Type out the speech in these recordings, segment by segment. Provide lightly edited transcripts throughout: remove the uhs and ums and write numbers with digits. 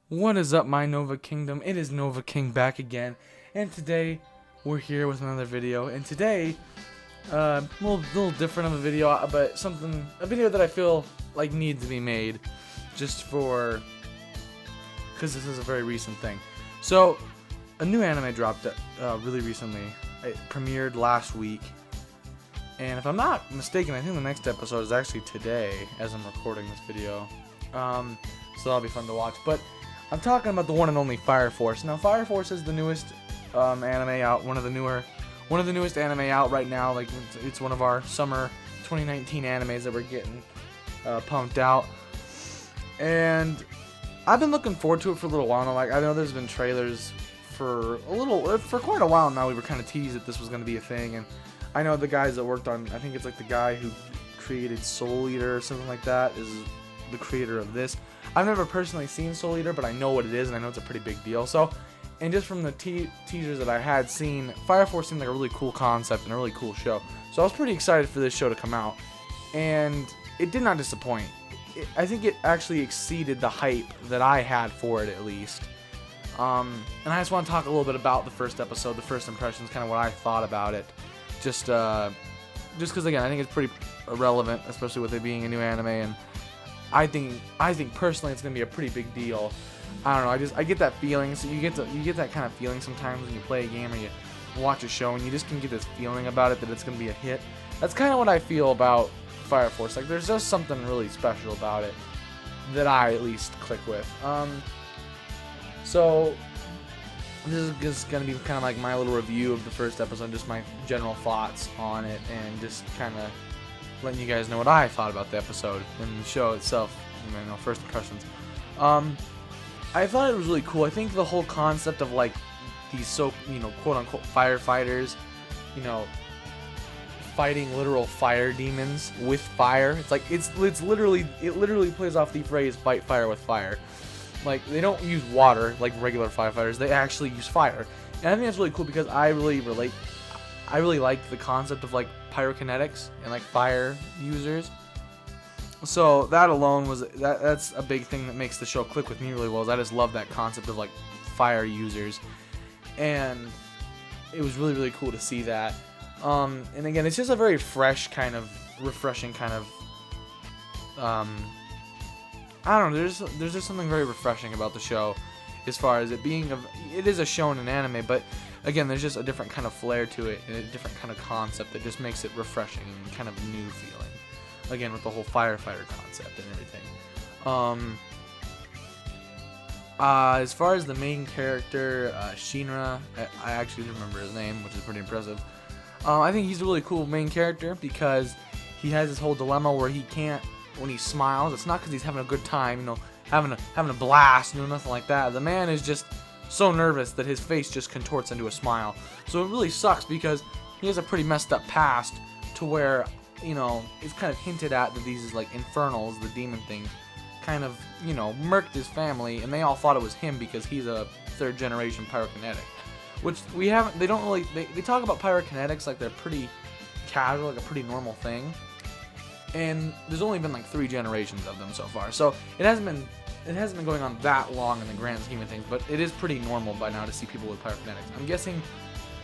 What is up, my Nova Kingdom? It is Nova King back again, and today we're here with another video. And today, a little different of a video, but a video that I feel like needs to be made, just for, because this is a very recent thing. So, a new anime dropped really recently. It premiered last week, and if I'm not mistaken, I think the next episode is actually today, as I'm recording this video. So that'll be fun to watch. But I'm talking about the one and only Fire Force. Now, Fire Force is the newest anime out, one of the newest anime out right now. Like, it's one of our summer 2019 animes that we're getting pumped out, and I've been looking forward to it for a little while now. Like, I know there's been trailers for quite a while now. We were kind of teased that this was going to be a thing, and I know the guys that worked on, I think it's like the guy who created Soul Eater or something like that is the creator of this. I've never personally seen Soul Eater, but I know what it is, and I know it's a pretty big deal. So, and just from the teasers that I had seen, Fire Force seemed like a really cool concept and a really cool show. So I was pretty excited for this show to come out, and it did not disappoint. I think it actually exceeded the hype that I had for it, at least. And I just want to talk a little bit about the first episode, the first impressions, kind of what I thought about it. Just because, again, I think it's pretty relevant, especially with it being a new anime, and I think personally it's gonna be a pretty big deal. I don't know. I get that feeling. So you get that kind of feeling sometimes when you play a game or you watch a show, and you just can get this feeling about it that it's gonna be a hit. That's kind of what I feel about Fire Force. Like, there's just something really special about it that I at least click with. So this is just gonna be kind of like my little review of the first episode, just my general thoughts on it, and just kind of letting you guys know what I thought about the episode and the show itself. You know, first impressions. I thought it was really cool. I think the whole concept of, like, these quote unquote firefighters, fighting literal fire demons with fire. It's like it literally plays off the phrase "fight fire with fire." Like, they don't use water like regular firefighters. They actually use fire, and I think that's really cool because I really like the concept of, like, pyrokinetics and, like, fire users. So that alone that's a big thing that makes the show click with me really well. Is I just love that concept of, like, fire users, and it was really, really cool to see that. And again, it's just a very fresh kind of, refreshing kind of, I don't know. There's just something very refreshing about the show, as far as it being it is a shonen anime, but again, there's just a different kind of flair to it and a different kind of concept that just makes it refreshing and kind of new feeling. Again, with the whole firefighter concept and everything. As far as the main character, Shinra, I actually remember his name, which is pretty impressive. I think he's a really cool main character because he has this whole dilemma where he can't, when he smiles, it's not because he's having a good time, having a blast, nothing like that. The man is just so nervous that his face just contorts into a smile. So it really sucks because he has a pretty messed up past, to where, it's kind of hinted at that these, like, infernals, the demon things, kind of, murked his family, and they all thought it was him because he's a third generation pyrokinetic. Which they don't really, they talk about pyrokinetics like they're pretty casual, like a pretty normal thing. And there's only been like 3 generations of them so far. So it hasn't been going on that long in the grand scheme of things, but it is pretty normal by now to see people with pyrokinetics. I'm guessing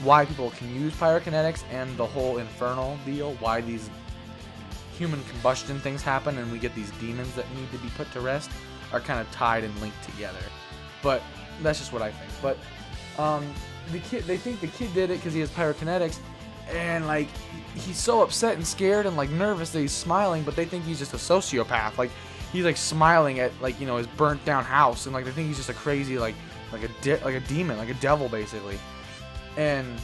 why people can use pyrokinetics and the whole infernal deal, why these human combustion things happen and we get these demons that need to be put to rest, are kind of tied and linked together. But that's just what I think. But they think the kid did it because he has pyrokinetics, and, like, he's so upset and scared and, like, nervous that he's smiling, but they think he's just a sociopath. Like, he's, like, smiling at, like, his burnt down house, and, like, they think he's just a crazy, like a demon, like a devil, basically. And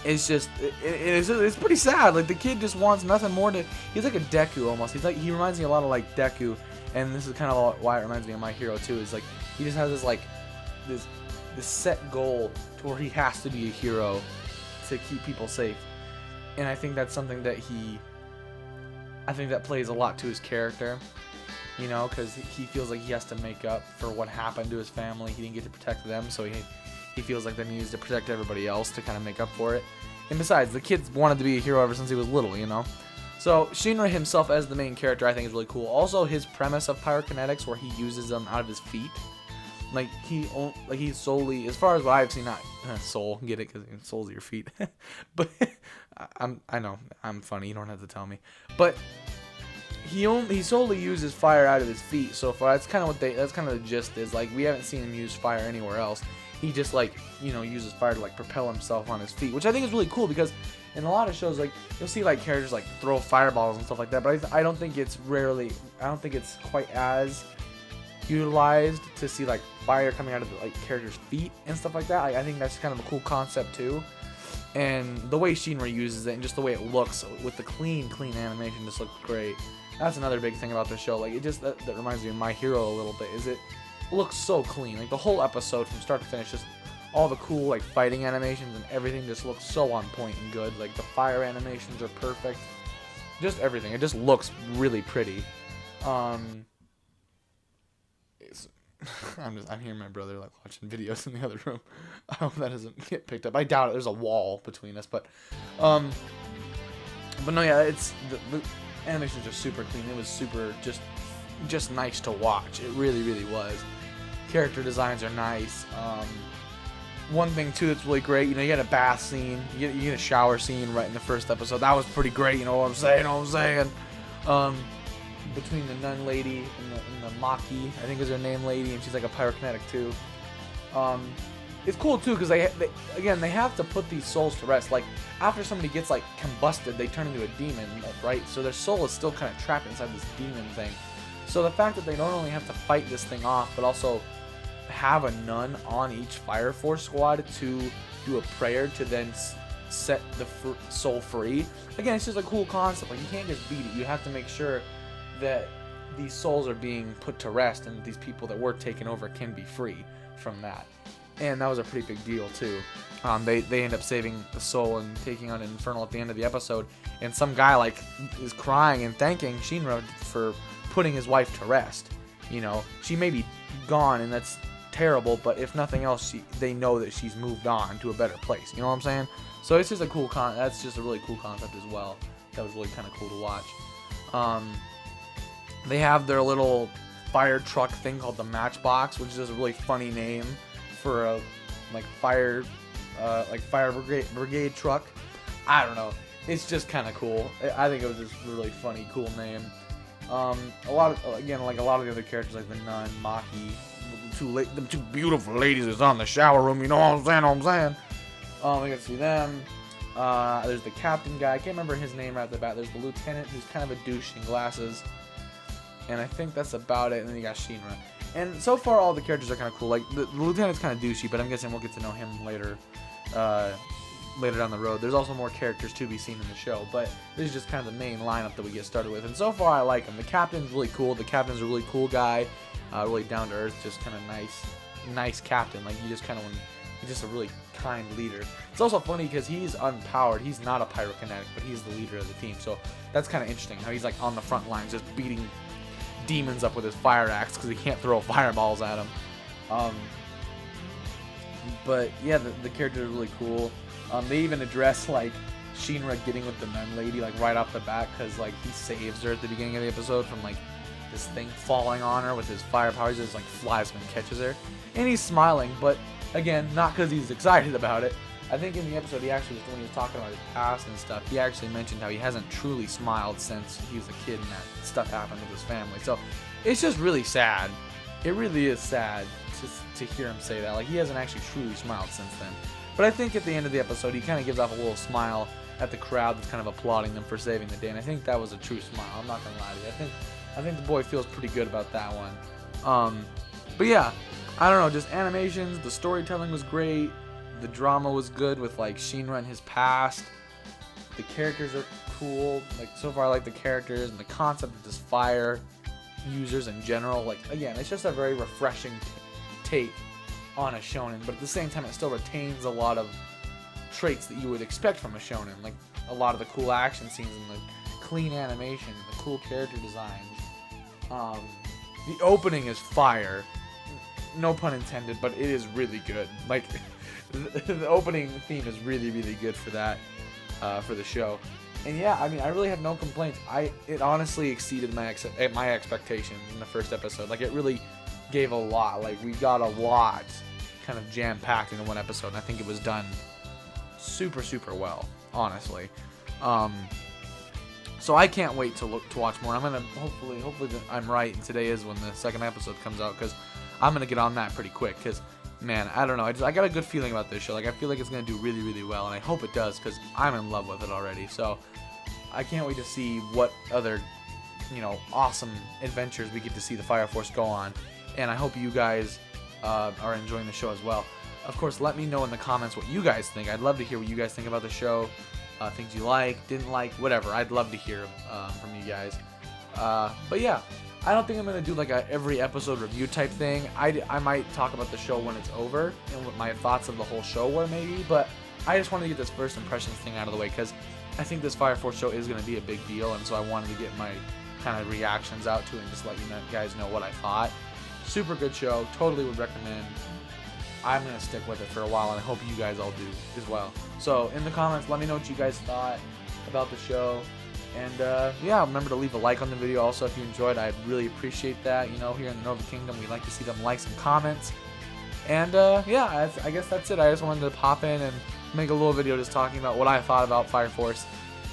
it's just it's pretty sad. Like, the kid just wants nothing more he's like a Deku almost. He reminds me a lot of, like, Deku, and this is kind of why it reminds me of My Hero too. Is, like, he just has this, like, this set goal to where he has to be a hero to keep people safe. And I think that's something that plays a lot to his character, because he feels like he has to make up for what happened to his family. He didn't get to protect them, so he feels like that he needs to protect everybody else to kind of make up for it. And besides, the kid's wanted to be a hero ever since he was little, So Shinra himself as the main character, I think, is really cool. Also, his premise of pyrokinetics, where he uses them out of his feet, like he solely, as far as what I've seen, not soul, get it, because soul's your feet, but I know I'm funny. You don't have to tell me, but he solely uses fire out of his feet so far. That's kind of the gist is. Like, we haven't seen him use fire anywhere else. He just, like, you know, uses fire to, like, propel himself on his feet, which I think is really cool, because in a lot of shows, like, you'll see, like, characters, like, throw fireballs and stuff like that, but I don't think it's quite as utilized to see, like, fire coming out of the, like, characters' feet and stuff like that. I think that's kind of a cool concept too, and the way Shinra uses it and just the way it looks with the clean animation just looks great. That's another big thing about the show. Like, it just that reminds me of My Hero a little bit. Is it looks so clean. Like, the whole episode from start to finish, just all the cool, like, fighting animations and everything just looks so on point and good. Like, the fire animations are perfect. Just everything. It just looks really pretty. I'm hearing my brother, like, watching videos in the other room. I hope that doesn't get picked up. I doubt it. There's a wall between us, but no, yeah, it's the animations are super clean. It was super just nice to watch. It really was. Character designs are nice. One thing too that's really great, you know, you get a bath scene, you get a shower scene right in the first episode. That was pretty great. You know what I'm saying? Between the nun lady and the Maki, I think is her name, lady, and she's like a pyrokinetic too. It's cool too, because they have to put these souls to rest. Like, after somebody gets, like, combusted, they turn into a demon, right? So their soul is still kind of trapped inside this demon thing. So the fact that they not only have to fight this thing off, but also have a nun on each Fire Force squad to do a prayer to then set the soul free. Again, it's just a cool concept. Like, you can't just beat it. You have to make sure that these souls are being put to rest, and these people that were taken over can be free from that. And that was a pretty big deal too. They end up saving the soul and taking on an Infernal at the end of the episode, and some guy, like, is crying and thanking Shinra for putting his wife to rest. You know, she may be gone, and that's terrible, but if nothing else, they know that she's moved on to a better place. You know what I'm saying? So it's just a cool that's just a really cool concept as well. That was really kind of cool to watch. They have their little fire truck thing called the Matchbox, which is a really funny name for a fire brigade truck. I don't know. It's just kind of cool. I think it was just a really funny, cool name. A lot of the other characters, like the nun, Maki, the two beautiful ladies that's on the shower room. You know what I'm saying? I get to see them. There's the captain guy. I can't remember his name right at the bat. There's the lieutenant, who's kind of a douche in glasses. And I think that's about it. And then you got Shinra. And so far, all the characters are kind of cool. Like, the lieutenant's kind of douchey, but I'm guessing we'll get to know him later down the road. There's also more characters to be seen in the show, but this is just kind of the main lineup that we get started with. And so far, I like him. The captain's really cool. The captain's a really cool guy, really down to earth, just kind of nice captain. Like, you just kind of he's just a really kind leader. It's also funny because he's unpowered. He's not a pyrokinetic, but he's the leader of the team. So that's kind of interesting how he's, like, on the front lines, just beating demons up with his fire axe because he can't throw fireballs at him. But yeah, the character is really cool. They even address, like, Shinra getting with the nun lady, like, right off the bat, because, like, he saves her at the beginning of the episode from, like, this thing falling on her with his fire powers. He just, like, flies and catches her, and he's smiling, but again, not because he's excited about it. I think in the episode, when he was talking about his past and stuff, he actually mentioned how he hasn't truly smiled since he was a kid and that stuff happened with his family. So it's just really sad. It really is sad to hear him say that. Like, he hasn't actually truly smiled since then. But I think at the end of the episode, he kind of gives off a little smile at the crowd that's kind of applauding them for saving the day. And I think that was a true smile. I'm not gonna lie to you. I think the boy feels pretty good about that one. But yeah, I don't know. Just animations. The storytelling was great. The drama was good with, like, Shinra and his past. The characters are cool. Like, so far I like the characters and the concept of just fire users in general. Like, again, it's just a very refreshing take on a shonen, but at the same time it still retains a lot of traits that you would expect from a shonen. Like, a lot of the cool action scenes and the clean animation, the cool character designs. The opening is fire. No pun intended, but it is really good. Like, the opening theme is really, really good for that, for the show. And yeah, I mean, I really have no complaints. It honestly exceeded my expectations in the first episode. Like, it really gave a lot. Like, we got a lot kind of jam-packed into one episode, and I think it was done super, super well, honestly. So I can't wait to watch more. I'm gonna hopefully I'm right, and today is when the second episode comes out, because I'm gonna get on that pretty quick. Because man, I don't know, I got a good feeling about this show. Like, I feel like it's gonna do really, really well, and I hope it does, because I'm in love with it already. So I can't wait to see what other, you know, awesome adventures we get to see the Fire Force go on. And I hope you guys are enjoying the show as well. Of course, let me know in the comments what you guys think. I'd love to hear what you guys think about the show. Things you like, didn't like, whatever. I'd love to hear from you guys. But yeah, I don't think I'm going to do like a every episode review type thing. I might talk about the show when it's over and what my thoughts of the whole show were maybe. But I just wanted to get this first impressions thing out of the way, because I think this Fire Force show is going to be a big deal. And so I wanted to get my kind of reactions out to it and just let you guys know what I thought. Super good show. Totally would recommend. I'm going to stick with it for a while, and I hope you guys all do as well. So in the comments, let me know what you guys thought about the show. And yeah, remember to leave a like on the video also if you enjoyed. I'd really appreciate that. You know, here in the Nova Kingdom, we like to see them likes and comments. And yeah, I guess that's it. I just wanted to pop in and make a little video just talking about what I thought about Fire Force,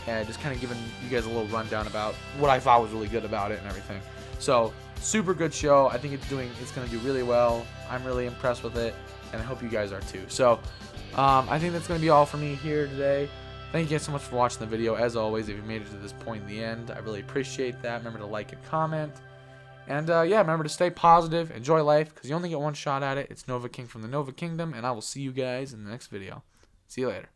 and just kind of giving you guys a little rundown about what I thought was really good about it and everything. So super good show. I think it's going to do really well. I'm really impressed with it, and I hope you guys are too. So I think that's going to be all for me here today. Thank you guys so much for watching the video. As always, if you made it to this point in the end, I really appreciate that. Remember to like and comment. And yeah, remember to stay positive, enjoy life, because you only get one shot at it. It's Nova King from the Nova Kingdom, and I will see you guys in the next video. See you later.